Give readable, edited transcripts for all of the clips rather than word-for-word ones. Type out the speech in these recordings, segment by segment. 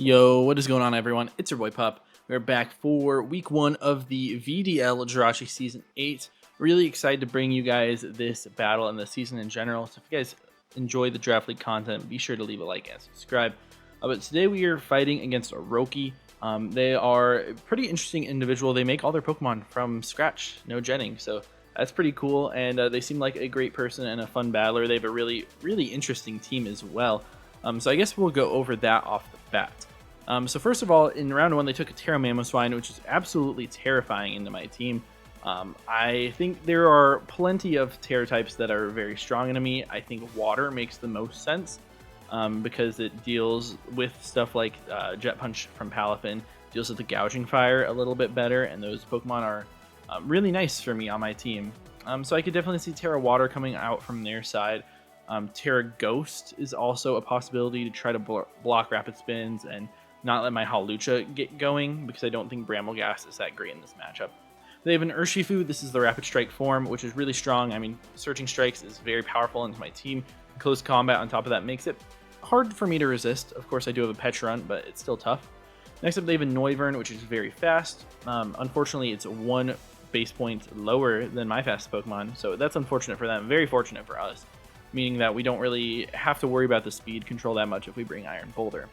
Yo, what is going on, everyone? It's your boy Pup. We're back for week 1 of the VDL Jirachi Season 8. Really excited to bring you guys this battle and the season in general. So if you guys enjoy the Draft League content, be sure to leave a like and subscribe. But today we are fighting against Orochi. They are a pretty interesting individual. They make all their Pokemon from scratch, no genning. So that's pretty cool, and they seem like a great person and a fun battler. They have a really interesting team as well. So I guess we'll go over that off the bat. So first of all, in round 1, they took a Terra Mamoswine, which is absolutely terrifying into my team. I think there are plenty of Terra types that are very strong into me. I think Water makes the most sense because it deals with stuff like Jet Punch from Palafin, deals with the Gouging Fire a little bit better, and those Pokemon are really nice for me on my team. So I could definitely see Terra Water coming out from their side. Terra Ghost is also a possibility to try to block Rapid Spins and not let my Hawlucha get going, because I don't think Brambleghast is that great in this matchup. They have an Urshifu. This is the Rapid Strike form, which is really strong. I mean, Searching Strikes is very powerful into my team. Close Combat on top of that makes it hard for me to resist. Of course, I do have a Petrunt, but it's still tough. Next up, they have a Noivern, which is very fast. Unfortunately, it's 1 base point lower than my fastest Pokemon, so that's unfortunate for them. Very fortunate for us, meaning that we don't really have to worry about the speed control that much if we bring Iron Boulder.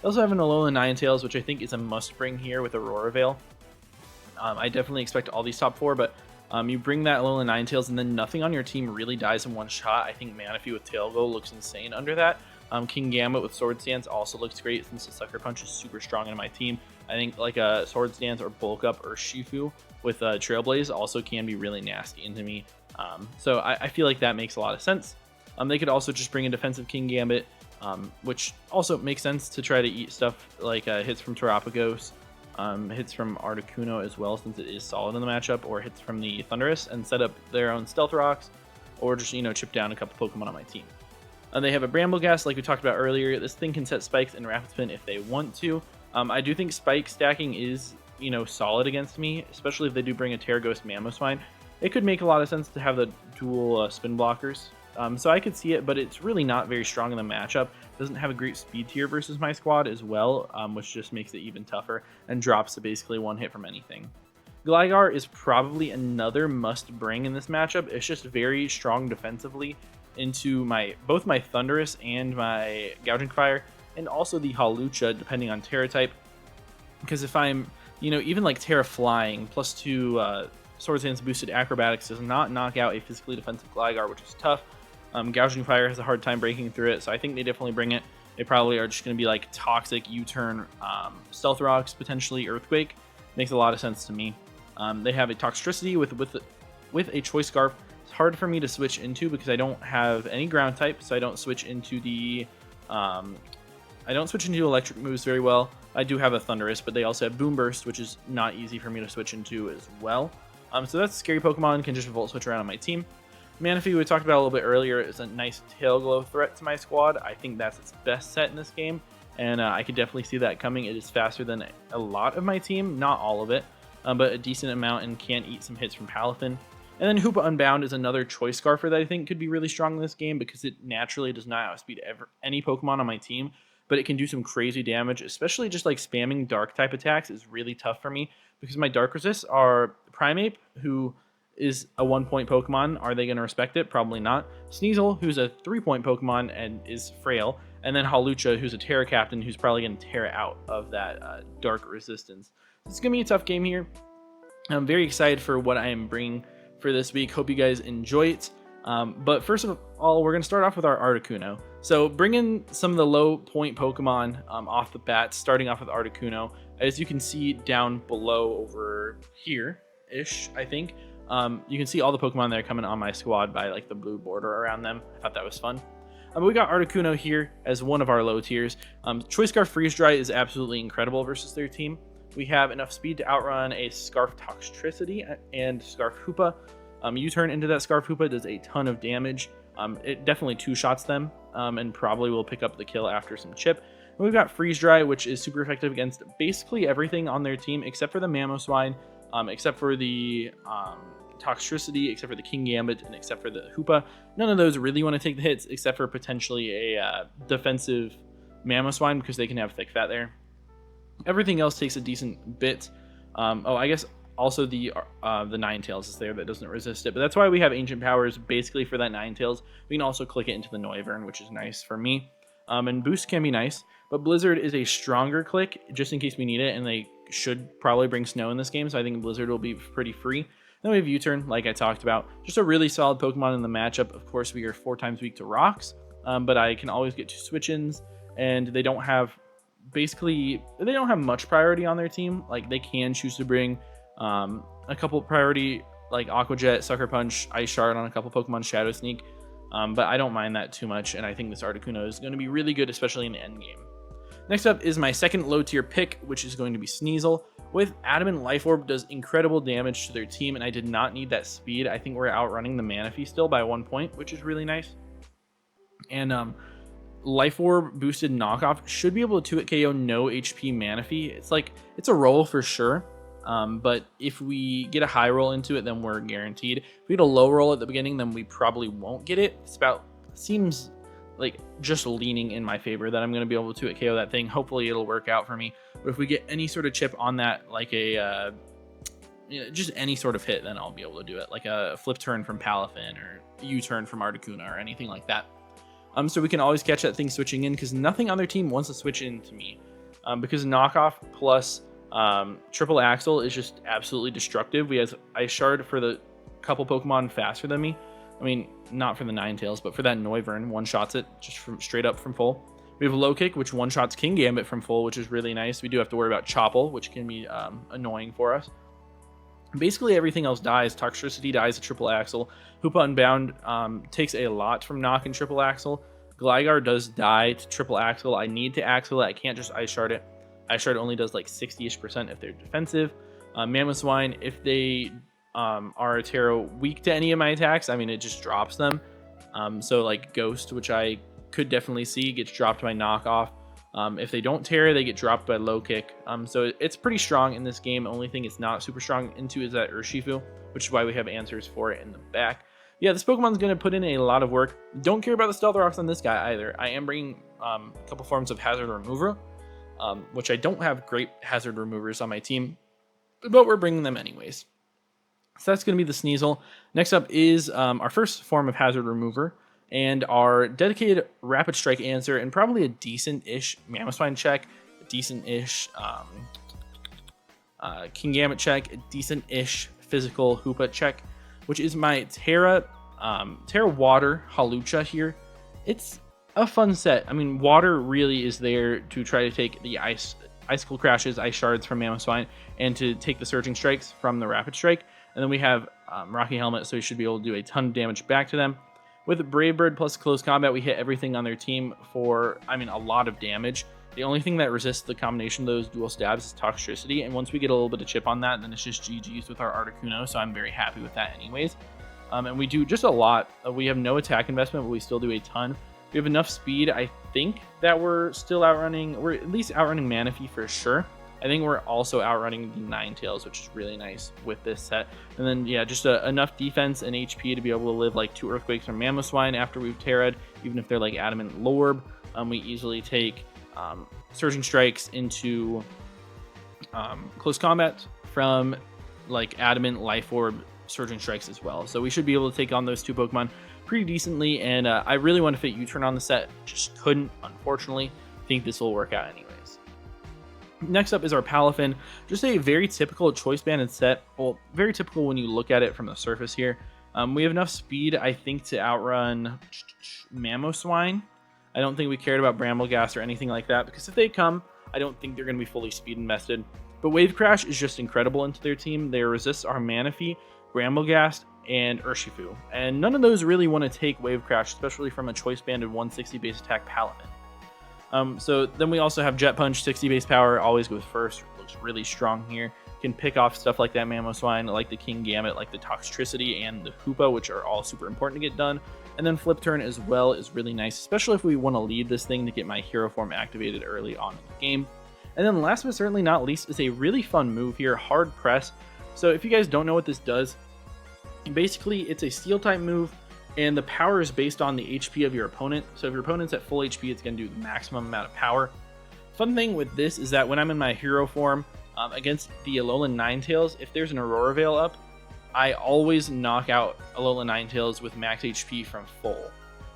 I also have an Alolan Ninetales, which I think is a must-bring here with Aurora Veil. I definitely expect all these top 4, but you bring that Alolan Ninetales and then nothing on your team really dies in one shot. I think Manaphy with Tail Glow looks insane under that. King Gambit with Sword Stance also looks great since the Sucker Punch is super strong in my team. I think like a Sword Stance or Bulk Up or Shifu with Trailblaze also can be really nasty into me. So I feel like that makes a lot of sense. They could also just bring a defensive King Gambit, which also makes sense to try to eat stuff like hits from Terapagos, hits from Articuno as well, since it is solid in the matchup, or hits from the Thundurus and set up their own Stealth Rocks, or just, chip down a couple Pokemon on my team. They have a Brambleghast, like we talked about earlier. This thing can set spikes and Rapid Spin if they want to. I do think spike stacking is, solid against me, especially if they do bring a Terra Ghost Mamoswine. It could make a lot of sense to have the dual spin blockers. So I could see it, but it's really not very strong in the matchup. Doesn't have a great speed tier versus my squad as well, which just makes it even tougher and drops to basically 1 hit from anything. Gligar is probably another must bring in this matchup. It's just very strong defensively into both my Thundurus and my Gouging Fire, and also the Hawlucha, depending on Terra type. Because if I'm, even like Terra Flying, +2 Sword Stance boosted Acrobatics does not knock out a physically defensive Gligar, which is tough. Gouging Fire has a hard time breaking through it, so I think they definitely bring it. They probably are just going to be like Toxic, U-Turn, Stealth Rocks, potentially Earthquake. Makes a lot of sense to me. They have a Toxtricity with a Choice Scarf. It's hard for me to switch into because I don't have any ground type, so I don't switch into the electric moves very well. I do have a Thundurus, but they also have Boom Burst, which is not easy for me to switch into as well. So that's a scary Pokemon, can just Volt Switch around on my team. Manaphy, we talked about a little bit earlier, is a nice Tail Glow threat to my squad. I think that's its best set in this game, and I could definitely see that coming. It is faster than a lot of my team, not all of it, but a decent amount, and can eat some hits from Palafin. And then Hoopa Unbound is another Choice Scarfer that I think could be really strong in this game, because it naturally does not outspeed any Pokemon on my team, but it can do some crazy damage, especially just like spamming Dark type attacks is really tough for me, because my Dark Resists are Primeape, who is a 1-point Pokemon. Are they going to respect it? Probably not. Sneasel, who's a 3-point Pokemon and is frail. And then Hawlucha, who's a Terra Captain, who's probably going to tear out of that Dark Resistance. It's going to be a tough game here. I'm very excited for what I am bringing for this week. Hope you guys enjoy it. But first of all, we're going to start off with our Articuno. So bringing some of the low-point Pokemon off the bat, starting off with Articuno. As you can see down below over here-ish, I think. You can see all the Pokemon that are coming on my squad by like the blue border around them. I thought that was fun. But we got Articuno here as one of our low tiers. Choice Scarf Freeze Dry is absolutely incredible versus their team. We have enough speed to outrun a Scarf Toxtricity and Scarf Hoopa. U-turn into that Scarf Hoopa does a ton of damage. It definitely 2-shots them and probably will pick up the kill after some chip. And we've got Freeze Dry, which is super effective against basically everything on their team except for the Mamoswine, except for the Toxtricity, except for the King Gambit, and except for the Hoopa. None of those really want to take the hits, except for potentially a defensive Mamoswine, because they can have thick fat there. Everything else takes a decent bit. Oh, I guess also the Ninetales is there that doesn't resist it, but that's why we have Ancient Powers basically for that Ninetales. We can also click it into the Noivern, which is nice for me. And Boost can be nice, but Blizzard is a stronger click just in case we need it, and they should probably bring Snow in this game, so I think Blizzard will be pretty free. Then we have U-Turn, like I talked about. Just a really solid Pokemon in the matchup. Of course, we are 4 times weak to rocks, but I can always get 2 switch-ins, and they don't have much priority on their team. Like, they can choose to bring a couple priority, like Aqua Jet, Sucker Punch, Ice Shard on a couple Pokemon, Shadow Sneak, but I don't mind that too much, and I think this Articuno is going to be really good, especially in the end game. Next up is my second low tier pick, which is going to be Sneasel. With Adamant Life Orb does incredible damage to their team, and I did not need that speed. I think we're outrunning the Manaphy still by 1 point, which is really nice. And Life Orb boosted knockoff should be able to 2-hit KO no HP Manaphy. It's a roll for sure. But if we get a high roll into it, then we're guaranteed. If we get a low roll at the beginning, then we probably won't get it. Seems like just leaning in my favor that I'm going to be able to 2-hit KO that thing. Hopefully it'll work out for me. But if we get any sort of chip on that, like just any sort of hit, then I'll be able to do it. Like a flip turn from Palafin or U-turn from Articuno or anything like that. So we can always catch that thing switching in, because nothing on their team wants to switch in to me. Because knockoff plus triple Axle is just absolutely destructive. We have Ice Shard for the couple Pokemon faster than me. I mean, not for the Ninetales, but for that Noivern, one-shots it just straight up from full. We have Low Kick, which one-shots King Gambit from full, which is really nice. We do have to worry about Chople, which can be annoying for us. Basically, everything else dies. Toxtricity dies to Triple Axle. Hoopa Unbound takes a lot from Knock and Triple Axle. Gligar does die to Triple Axle. I need to Axle it. I can't just Ice Shard it. Ice Shard only does like 60-ish% if they're defensive. Mamoswine, if they are a Tera weak to any of my attacks, I mean, it just drops them. So like Ghost, which I could definitely see, gets dropped by Knockoff. If they don't Tera, they get dropped by Low Kick. So it's pretty strong in this game. The only thing it's not super strong into is that Urshifu, which is why we have answers for it in the back. Yeah, this Pokemon's going to put in a lot of work. Don't care about the Stealth Rocks on this guy either. I am bringing a couple forms of Hazard Remover, which I don't have great Hazard Removers on my team, but we're bringing them anyways. So that's going to be the Sneasel. Next up is our first form of Hazard Remover, and our dedicated Rapid Strike answer, and probably a decent-ish Mamoswine check, a decent-ish King Gambit check, a decent-ish physical Hoopa check, which is my Tera Water Hawlucha here. It's a fun set. I mean, Water really is there to try to take the Icicle Crashes, Ice Shards from Mamoswine, and to take the Surging Strikes from the Rapid Strike. And then we have Rocky Helmet, so we should be able to do a ton of damage back to them. With Brave Bird plus Close Combat, we hit everything on their team for, I mean, a lot of damage. The only thing that resists the combination of those dual stabs is Toxtricity, and once we get a little bit of chip on that, then it's just GG's with our Articuno, so I'm very happy with that anyways. And we do just a lot. We have no attack investment, but we still do a ton. We have enough speed, I think, that we're still outrunning, we're at least outrunning Manaphy for sure. I think we're also outrunning the Ninetales, which is really nice with this set. And then, yeah, just enough defense and HP to be able to live like 2 Earthquakes from Mamoswine after we've Terra'd, even if they're like Adamant Lorb. We easily take Surging Strikes into Close Combat from like Adamant, Life Orb, Surging Strikes as well. So we should be able to take on those 2 Pokemon pretty decently, and I really want to fit U-Turn on the set, just couldn't, unfortunately. I think this will work out anyways. Next up is our Palafin, just a very typical choice banded set. Well, very typical when you look at it from the surface here. We have enough speed, I think, to outrun Mamoswine. I don't think we cared about Brambleghast or anything like that, because if they come, I don't think they're going to be fully speed invested. But Wave Crash is just incredible into their team. They resist our Manaphy, Brambleghast, and Urshifu. And none of those really want to take Wave Crash, especially from a choice banded 160 base attack Palafin. So then we also have Jet Punch, 60 base power, always goes first, looks really strong here. Can pick off stuff like that Mamoswine, like the King Gambit, like the Toxtricity, and the Hoopa, which are all super important to get done. And then Flip Turn as well is really nice, especially if we want to lead this thing to get my Hero Form activated early on in the game. And then last but certainly not least is a really fun move here, Hard Press. So if you guys don't know what this does, basically it's a Steel type move, and the power is based on the HP of your opponent. So if your opponent's at full HP, it's going to do the maximum amount of power. Fun thing with this is that when I'm in my hero form against the Alolan Ninetales, if there's an Aurora Veil up, I always knock out Alolan Ninetales with max HP from full.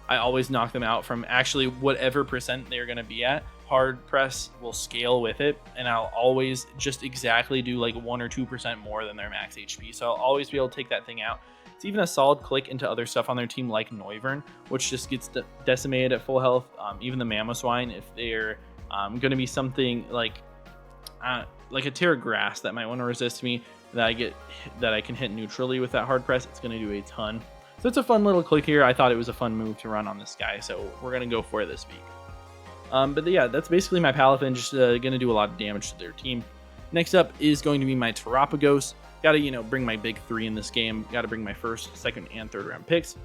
I always knock them out from actually whatever percent they're going to be at. Hard press will scale with it, and I'll always just exactly do like 1 or 2% more than their max HP. So I'll always be able to take that thing out. It's even a solid click into other stuff on their team like Noivern, which just gets decimated at full health. Even the Mamoswine, if they're going to be something like a Terra Grass that might want to resist me, that I can hit neutrally with that hard press, it's going to do a ton. So it's a fun little click here. I thought it was a fun move to run on this guy, so we're going to go for it this week. But yeah, that's basically my Palafin, just going to do a lot of damage to their team. Next up is going to be my Terapagos. Got to, bring my big 3 in this game. Got to bring my first, second, and third round picks,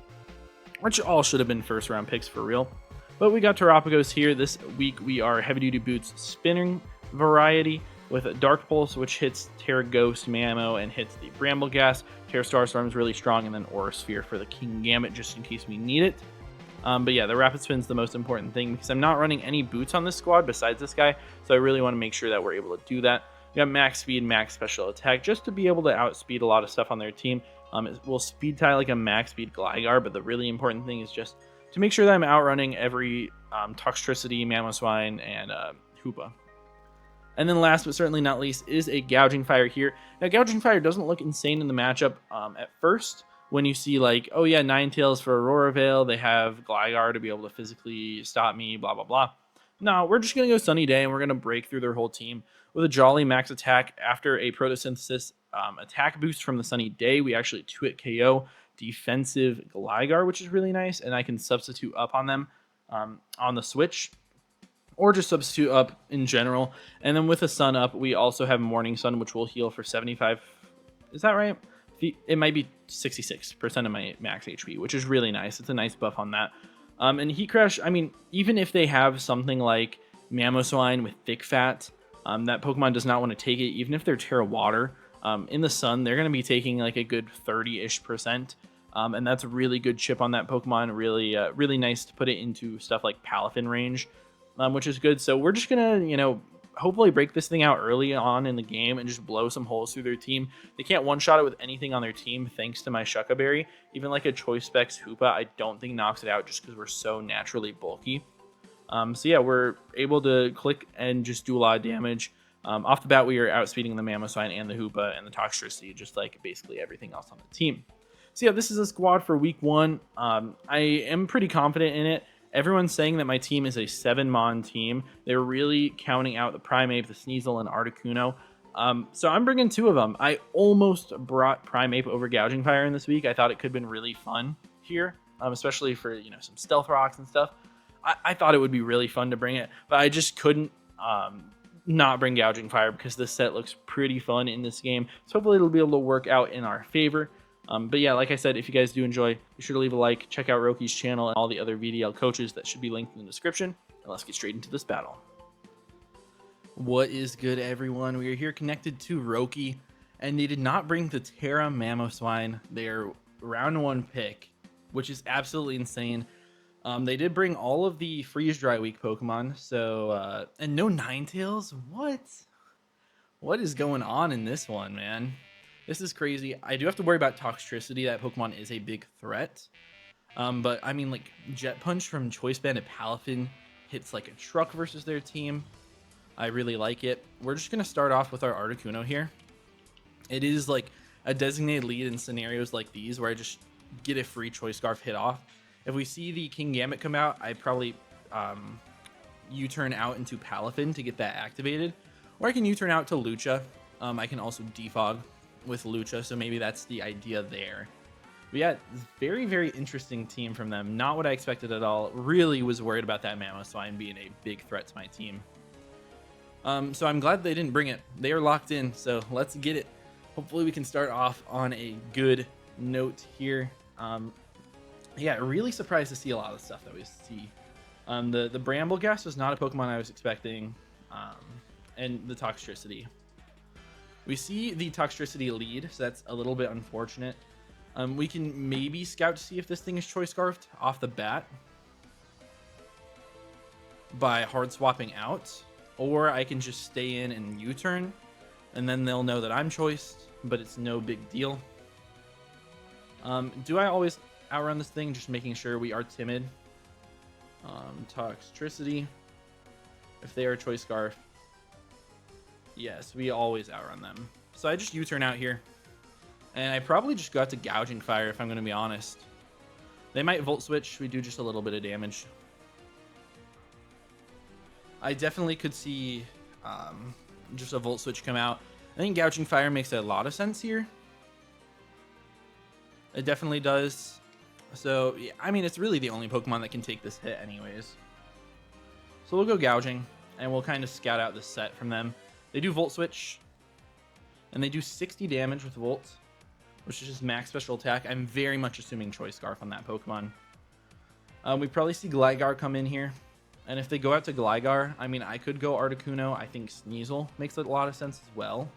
which all should have been first round picks for real. But we got Terapagos here. This week we are Heavy Duty Boots spinning variety with Dark Pulse, which hits Terra Ghost Mamo and hits the Brambleghast. Terra Starstorm is really strong, and then Aura Sphere for the King Gambit just in case we need it. But yeah, the Rapid Spin's the most important thing because I'm not running any boots on this squad besides this guy, so I really want to make sure that we're able to do that. We got max speed, max special attack, just to be able to outspeed a lot of stuff on their team. We'll speed tie like a max speed Gligar, but the really important thing is just to make sure that I'm outrunning every Toxtricity, Mamoswine, and Hoopa. And then last but certainly not least is a Gouging Fire here. Now, Gouging Fire doesn't look insane in the matchup at first. When you see like, oh yeah, Ninetales for Aurora Veil, they have Gligar to be able to physically stop me, blah, blah, blah. No, we're just going to go Sunny Day, and we're going to break through their whole team with a Jolly max attack. After a Photosynthesis attack boost from the Sunny Day, we actually 2-hit KO defensive Gligar, which is really nice, and I can substitute up on them on the switch, or just substitute up in general. And then with a Sun up, we also have Morning Sun, which will heal for 75. Is that right? It might be 66% of my max HP, which is really nice. It's a nice buff on that. And Heat Crash, I mean, even if they have something like Mamoswine with Thick Fat, that Pokemon does not want to take it, even if they're Terra Water. In the Sun, they're going to be taking like a good 30-ish%. And that's a really good chip on that Pokemon. Really nice to put it into stuff like Palafin range, which is good. So we're just going to, hopefully break this thing out early on in the game and just blow some holes through their team. They can't one-shot it with anything on their team thanks to my Shucca Berry. Even like a Choice Specs Hoopa, I don't think knocks it out just because we're so naturally bulky. So yeah, we're able to click and just do a lot of damage. Off the bat, we are outspeeding the Mamoswine and the Hoopa and the Toxtricity, just like basically everything else on the team. So yeah, this is a squad for week 1. I am pretty confident in it. Everyone's saying that my team is a 7-mon team. They're really counting out the Primeape, the Sneasel, and Articuno. So I'm bringing 2 of them. I almost brought Primeape over Gouging Fire in this week. I thought it could have been really fun here, especially for some Stealth Rocks and stuff. I thought it would be really fun to bring it, but I just couldn't not bring Gouging Fire because this set looks pretty fun in this game. So hopefully it'll be able to work out in our favor. But yeah, like I said, if you guys do enjoy, be sure to leave a like, check out Roki's channel and all the other VDL coaches that should be linked in the description. And let's get straight into this battle. What is good, everyone? We are here connected to Roki, and they did not bring the Terra Mamoswine, their round 1 pick, which is absolutely insane. They did bring all of the Freeze Dry Week Pokemon, so and no Ninetales. What is going on in this one, man? This is crazy. I do have to worry about Toxtricity. That Pokemon is a big threat. But I mean, like, Jet Punch from Choice Band and Palafin hits like a truck versus their team. I really like it. We're just going to start off with our Articuno here. It is like a designated lead in scenarios like these where I just get a free Choice Scarf hit off. If we see the King Gambit come out, I probably U-turn out into Palafin to get that activated. Or I can U-turn out to Lucha. I can also defog with Lucha, so maybe that's the idea there. But yeah, very, very interesting team from them. Not what I expected at all. Really was worried about that Mamoswine being a big threat to my team. So I'm glad they didn't bring it. They are locked in, so let's get it. Hopefully we can start off on a good note here. Yeah, really surprised to see a lot of the stuff that we see. The Brambleghast was not a Pokemon I was expecting, and the Toxtricity. We see the Toxtricity lead, so that's a little bit unfortunate. We can maybe scout to see if this thing is Choice Scarfed off the bat by hard swapping out, or I can just stay in and U-turn, and then they'll know that I'm choiced, but it's no big deal. Do I always outrun this thing? Just making sure we are timid. Toxtricity. If they are choice scarf. Yes, we always outrun them. So I just U-turn out here. And I probably just got to gouging fire if I'm going to be honest. They might volt switch. We do just a little bit of damage. I definitely could see just a volt switch come out. I think gouging fire makes a lot of sense here. It definitely does. So, yeah, I mean, it's really the only Pokemon that can take this hit anyways. So we'll go gouging, and we'll kind of scout out this set from them. They do volt switch, and they do 60 damage with volt, which is just max special attack. I'm very much assuming Choice Scarf on that Pokemon. We probably see Gligar come in here. And if they go out to Gligar, I mean, I could go Articuno. I think Sneasel makes a lot of sense as well.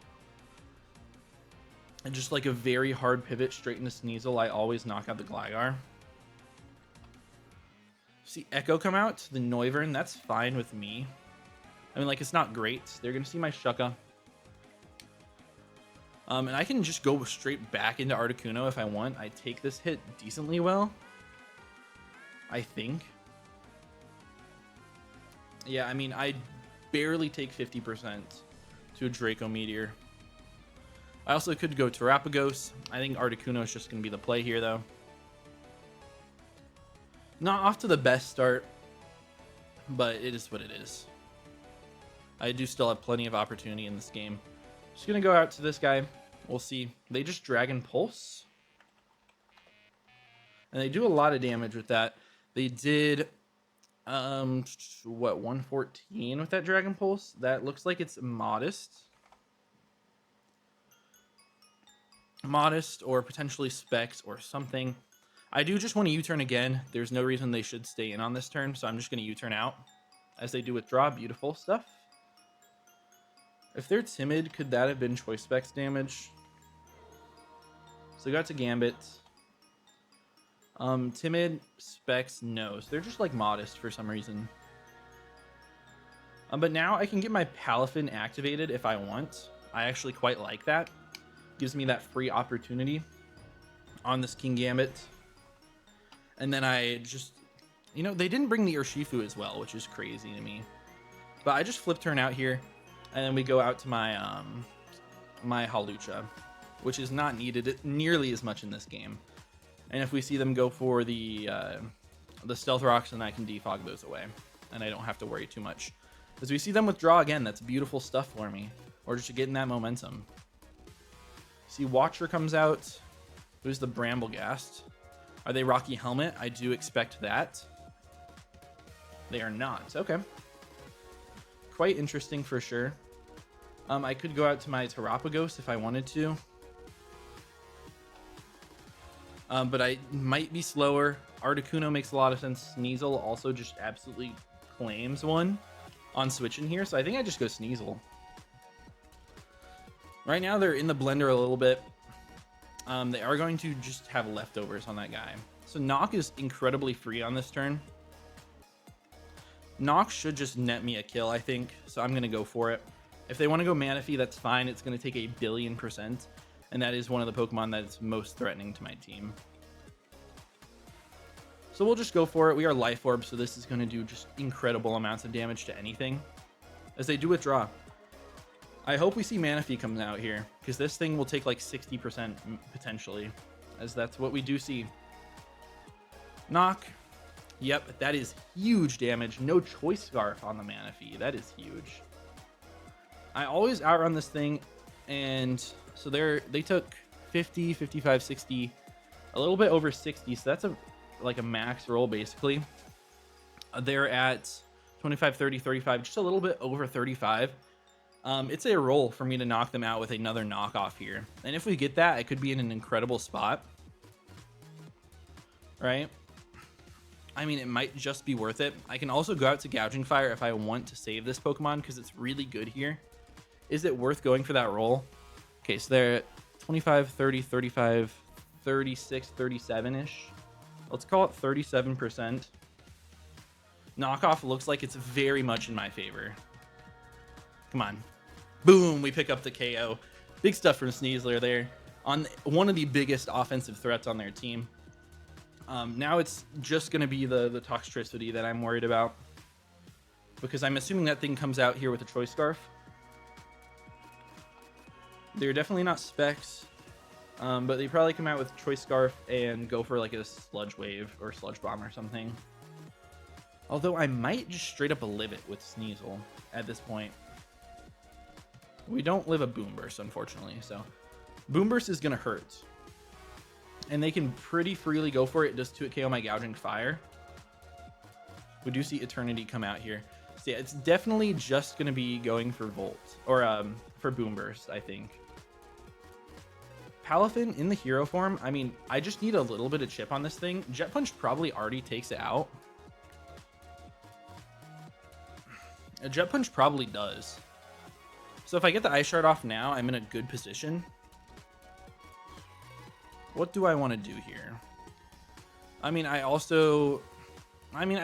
And just like a very hard pivot straight into Sneasel, I always knock out the Gligar. See Echo come out, the Noivern, that's fine with me. I mean, like, it's not great. They're going to see my Shucka. And I can just go straight back into Articuno if I want. I take this hit decently well, I think. Yeah, I mean, I barely take 50% to a Draco Meteor. I also could go Terapagos. I think Articuno is just going to be the play here, though. Not off to the best start, but it is what it is. I do still have plenty of opportunity in this game. Just going to go out to this guy. We'll see. They just Dragon Pulse. And they do a lot of damage with that. They did, what, 114 with that Dragon Pulse? That looks like it's modest. Modest or potentially Specs or something. I do just want to U-turn again. There's no reason they should stay in on this turn, so I'm just going to U-turn out. As they do withdraw, beautiful stuff. If they're timid, could that have been Choice Specs damage? So got to Gambit. Timid, Specs, no. So they're just like modest for some reason. But now I can get my Palafin activated if I want. I actually quite like that. Gives me that free opportunity on this King Gambit. And then I just, you know, they didn't bring the Urshifu as well, which is crazy to me. But I just flip turn out here, and then we go out to my my Hawlucha, which is not needed nearly as much in this game. And if we see them go for the Stealth Rocks, then I can defog those away, and I don't have to worry too much. As we see them withdraw again, that's beautiful stuff for me, or just getting that momentum. See, Watcher comes out. Who's the Bramblegast? Are they Rocky Helmet? I do expect that. They are not. Okay. Quite interesting for sure. I could go out to my Terapagos if I wanted to. But I might be slower. Articuno makes a lot of sense. Sneasel also just absolutely claims one on switching here. So I think I just go Sneasel. Right now they're in the blender a little bit. They are going to just have leftovers on that guy. So Knock is incredibly free on this turn. Knock should just net me a kill, I think. So I'm going to go for it. If they want to go Manaphy, that's fine. It's going to take 1,000,000,000%. And that is one of the Pokemon that's most threatening to my team. So we'll just go for it. We are Life Orb, so this is going to do just incredible amounts of damage to anything. As they do withdraw. I hope we see Manaphy comes out here, because this thing will take like 60% potentially, as that's what we do see. Knock. Yep, that is huge damage. No Choice Scarf on the Manaphy. That is huge. I always outrun this thing, and so they took 50, 55, 60, a little bit over 60, so that's like a max roll basically. They're at 25, 30, 35, just a little bit over 35. It's a roll for me to knock them out with another knockoff here. And if we get that, I could be in an incredible spot. Right? I mean, it might just be worth it. I can also go out to Gouging Fire if I want to save this Pokemon because it's really good here. Is it worth going for that roll? Okay, so they're at 25, 30, 35, 36, 37-ish. Let's call it 37%. Knockoff looks like it's very much in my favor. Come on. Boom, we pick up the KO. Big stuff from Sneasler there on one of the biggest offensive threats on their team. Now it's just going to be the Toxtricity that I'm worried about, because I'm assuming that thing comes out here with a Choice Scarf. They're definitely not specs, but they probably come out with Choice Scarf and go for like a Sludge Wave or Sludge Bomb or something. Although I might just straight up live it with Sneasel at this point. We don't live a Boom Burst, unfortunately, so Boom Burst is going to hurt. And they can pretty freely go for it. It does 2 KO my Gouging Fire. We do see Eternity come out here. So yeah, it's definitely just going to be going for Volt, or for Boom Burst, I think. Palafin in the hero form, I mean, I just need a little bit of chip on this thing. Jet Punch probably already takes it out. A Jet Punch probably does. So if I get the Ice Shard off now, I'm in a good position. What do I want to do here? I mean, I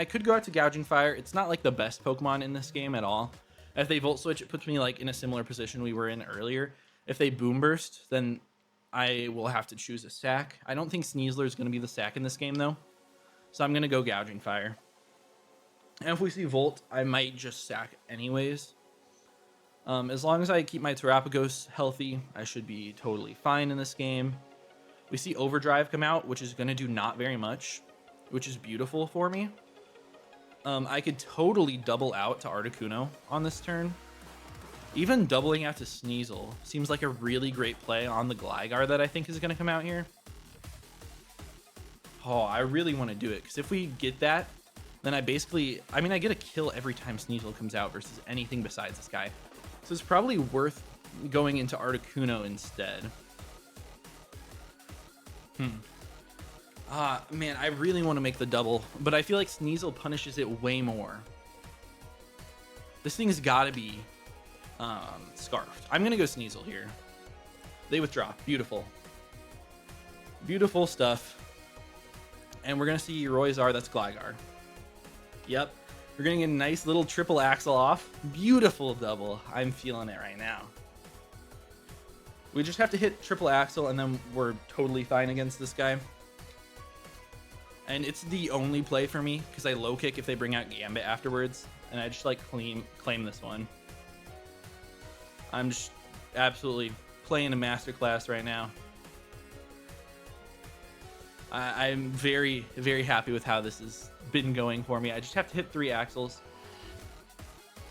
could go out to Gouging Fire. It's not like the best Pokemon in this game at all. If they Volt Switch, it puts me like in a similar position we were in earlier. If they Boom Burst, then I will have to choose a sack. I don't think Sneasler is going to be the sack in this game though. So I'm going to go Gouging Fire. And if we see Volt, I might just sack anyways. As long as I keep my Terapagos healthy, I should be totally fine in this game. We see Overdrive come out, which is going to do not very much, which is beautiful for me. I could totally double out to Articuno on this turn. Even doubling out to Sneasel seems like a really great play on the Gligar that I think is going to come out here. Oh, I really want to do it, because if we get that, then I get a kill every time Sneasel comes out versus anything besides this guy. So it's probably worth going into Articuno instead. Man, I really want to make the double, but I feel like Sneasel punishes it way more. This thing's got to be Scarfed. I'm going to go Sneasel here. They withdraw. Beautiful. Beautiful stuff. And we're going to see Royzar, that's Gligar. Yep. We're going to get a nice little triple axle off. Beautiful double. I'm feeling it right now. We just have to hit triple axle and then we're totally fine against this guy. And it's the only play for me because I low kick if they bring out Gambit afterwards. And I just like claim this one. I'm just absolutely playing a masterclass right now. I'm very, very happy with how this has been going for me. I just have to hit 3 axles.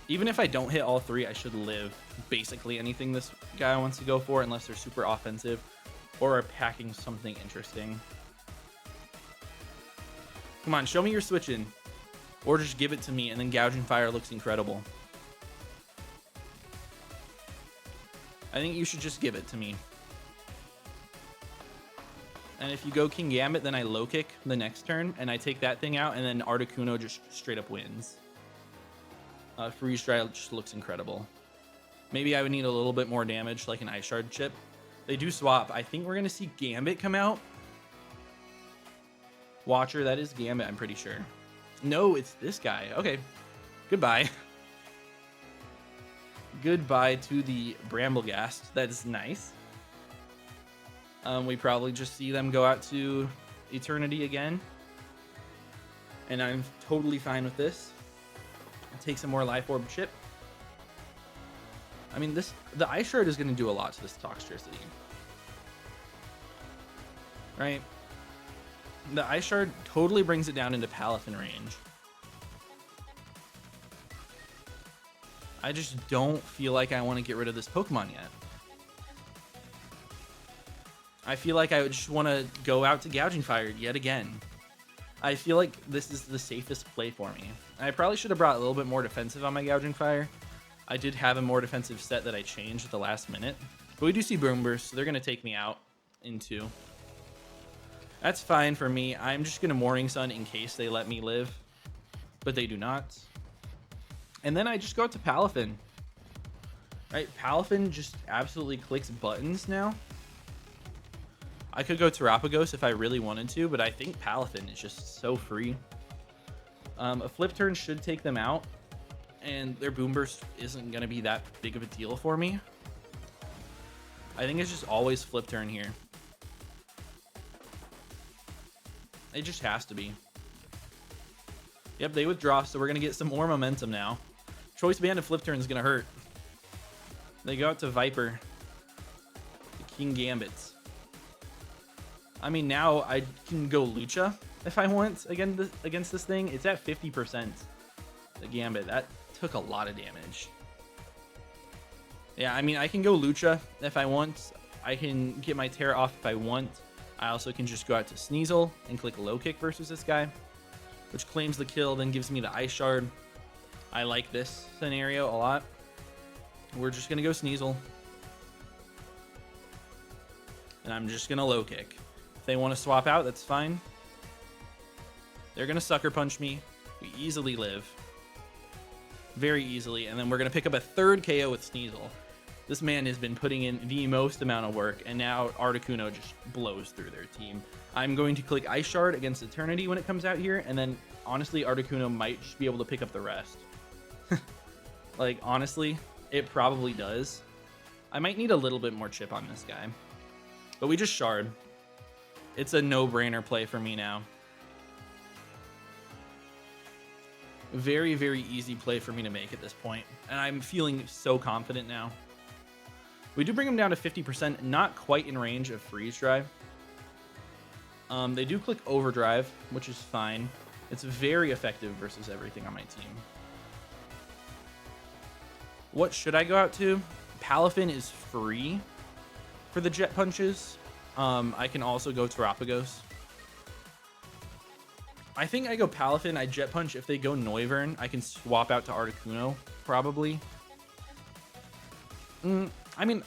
Even if I don't hit all 3, I should live basically anything this guy wants to go for, unless they're super offensive or are packing something interesting. Come on, show me your switch in. Or just give it to me, and then Gouging Fire looks incredible. I think you should just give it to me. And if you go King Gambit, then I low kick the next turn, and I take that thing out, and then Articuno just straight up wins. Freeze Dry just looks incredible. Maybe I would need a little bit more damage, like an Ice Shard chip. They do swap. I think we're going to see Gambit come out. Watcher, that is Gambit, I'm pretty sure. No, it's this guy. Okay. Goodbye. Goodbye to the Bramblegast. That's nice. We probably just see them go out to Eternity again. And I'm totally fine with this. I'll take some more Life Orb chip. I mean, the Ice Shard is going to do a lot to this Toxtricity. Right? The Ice Shard totally brings it down into Palafin range. I just don't feel like I want to get rid of this Pokemon yet. I feel like I would just want to go out to Gouging Fire yet again. I feel like this is the safest play for me. I probably should have brought a little bit more defensive on my Gouging Fire. I did have a more defensive set that I changed at the last minute. But we do see Boom Burst, so they're going to take me out in 2. That's fine for me. I'm just going to Morning Sun in case they let me live. But they do not. And then I just go out to Palafin. Right? Palafin just absolutely clicks buttons now. I could go Terapagos if I really wanted to, but I think Palafin is just so free. A flip turn should take them out. and their Boom Burst isn't going to be that big of a deal for me. I think it's just always flip turn here. It just has to be. Yep, they withdraw, so we're going to get some more momentum now. Choice Band and flip turn is going to hurt. They go out to Viper. The King Gambits. I mean, now I can go Lucha if I want against this thing. It's at 50%. The Gambit. That took a lot of damage. Yeah, I mean, I can go Lucha if I want. I can get my Terra off if I want. I also can just go out to Sneasel and click low kick versus this guy, which claims the kill, then gives me the Ice Shard. I like this scenario a lot. We're just going to go Sneasel. And I'm just going to low kick. If they want to swap out, that's fine. They're going to Sucker Punch me. We easily live. Very easily. And then we're going to pick up a third KO with Sneasel. This man has been putting in the most amount of work, and now Articuno just blows through their team. I'm going to click Ice Shard against Eternity when it comes out here, and then honestly, Articuno might just be able to pick up the rest. Like, honestly, it probably does. I might need a little bit more chip on this guy. But we just Shard. It's a no-brainer play for me now. Very, very easy play for me to make at this point, and I'm feeling so confident now. We do bring him down to 50%, not quite in range of Freeze Drive. They do click Overdrive, which is fine. It's very effective versus everything on my team. What should I go out to? Palafin is free for the Jet Punches. I can also go Terapagos. I think I go Palafin, I Jet Punch. If they go Noivern, I can swap out to Articuno, probably. I mean,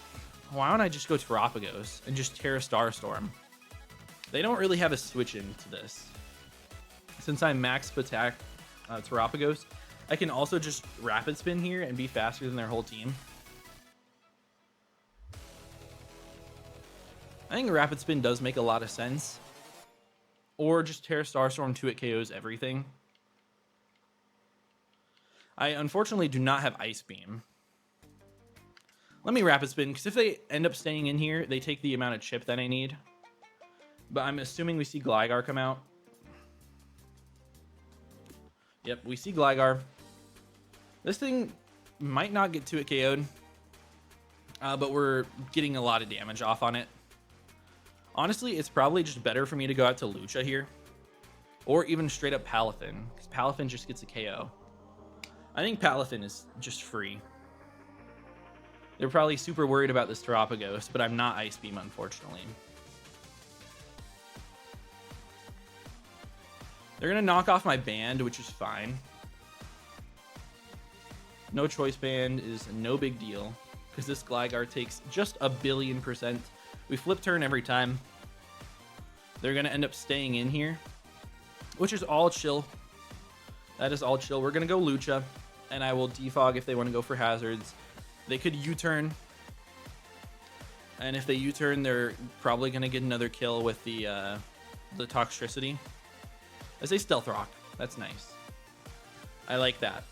why don't I just go Terapagos and just Terra Starstorm? They don't really have a switch into this. Since I'm max attack Terapagos, I can also just Rapid Spin here and be faster than their whole team. I think Rapid Spin does make a lot of sense. Or just Terra Starstorm 2 it KOs everything. I unfortunately do not have Ice Beam. Let me Rapid Spin, because if they end up staying in here, they take the amount of chip that I need. But I'm assuming we see Gligar come out. Yep, we see Gligar. This thing might not get 2-hit KO'd, but we're getting a lot of damage off on it. Honestly, it's probably just better for me to go out to Lucha here. Or even straight up Palafin, because Palafin just gets a KO. I think Palafin is just free. They're probably super worried about this Terapagos, but I'm not Ice Beam, unfortunately. They're going to knock off my band, which is fine. No Choice Band is no big deal, because this Gligar takes just 1,000,000,000%. We flip turn every time. They're going to end up staying in here, which is all chill. That is all chill. We're going to go Lucha, and I will defog if they want to go for hazards. They could U-turn, and if they U-turn, they're probably going to get another kill with the Toxtricity. I say Stealth Rock. That's nice. I like that.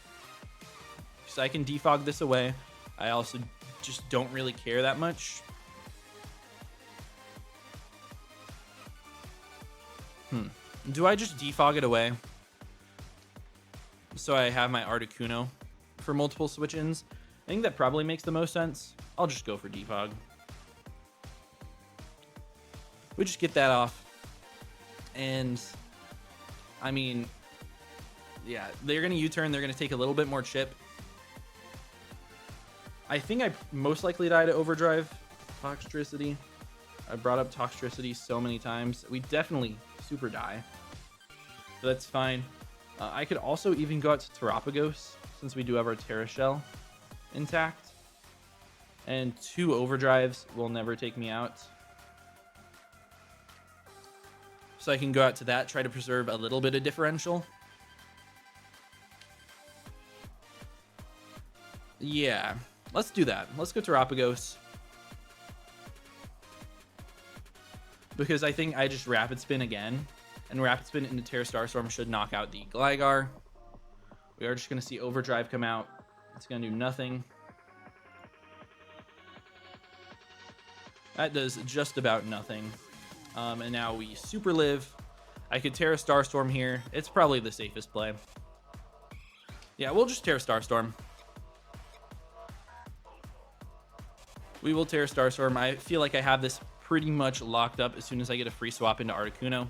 So I can defog this away. I also just don't really care that much. Do I just defog it away so I have my Articuno for multiple switch-ins? I think that probably makes the most sense. I'll just go for defog. We just get that off. And, I mean, yeah, they're going to U-turn. They're going to take a little bit more chip. I think I most likely die to Overdrive. Toxtricity. I brought up Toxtricity so many times. We definitely super die. So that's fine. I could also even go out to Terapagos, since we do have our Terra Shell intact. And 2 Overdrives will never take me out. So I can go out to that, try to preserve a little bit of differential. Yeah, let's do that. Let's go Terapagos. Because I think I just Rapid Spin again. And Rapid Spin into Terra Starstorm should knock out the Gligar. We are just going to see Overdrive come out. It's going to do nothing. That does just about nothing. And now we Super Live. I could Terra Starstorm here. It's probably the safest play. Yeah, we'll just Terra Starstorm. We will Terra Starstorm. I feel like I have this pretty much locked up as soon as I get a free swap into Articuno.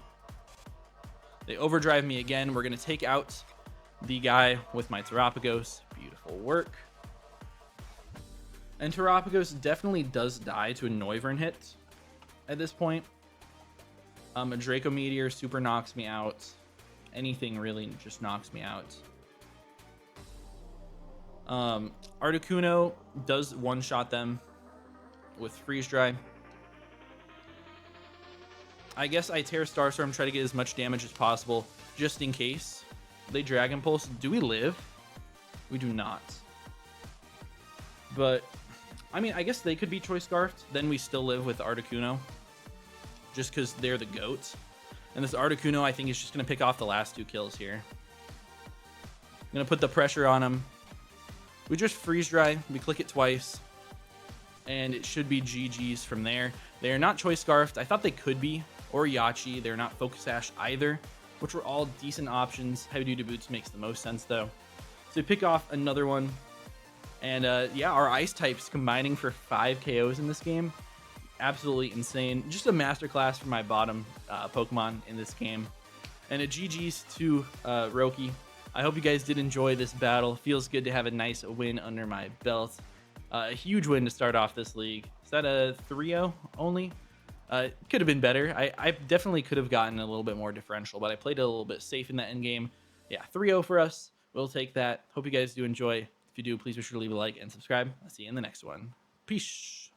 They Overdrive me again. We're going to take out the guy with my Terapagos. Beautiful work. And Terapagos definitely does die to a Noivern hit at this point. A Draco Meteor super knocks me out. Anything really just knocks me out. Articuno does one-shot them with Freeze Dry. I guess I Terra Starstorm, try to get as much damage as possible, just in case they Dragon Pulse. Do we live? We do not. But, I mean, I guess they could be Choice Scarfed. Then we still live with Articuno, just because they're the GOAT. And this Articuno, I think, is just going to pick off the last 2 kills here. I'm going to put the pressure on him. We just Freeze Dry. We click it twice. And it should be GG's from there. They are not Choice Scarfed. I thought they could be. Or Yachi. They're not Focus Sash either, which were all decent options. Heavy Duty Boots makes the most sense, though. So we pick off another one. And yeah, our Ice types combining for 5 KOs in this game. Absolutely insane. Just a masterclass for my bottom Pokemon in this game. And a GG's to Roki. I hope you guys did enjoy this battle. Feels good to have a nice win under my belt. A huge win to start off this league. Is that a 3-0 only? Could have been better. I definitely could have gotten a little bit more differential, but I played it a little bit safe in that end game. Yeah, 3-0 for us. We'll take that. Hope you guys do enjoy. If you do, please be sure to leave a like and subscribe. I'll see you in the next one. Peace.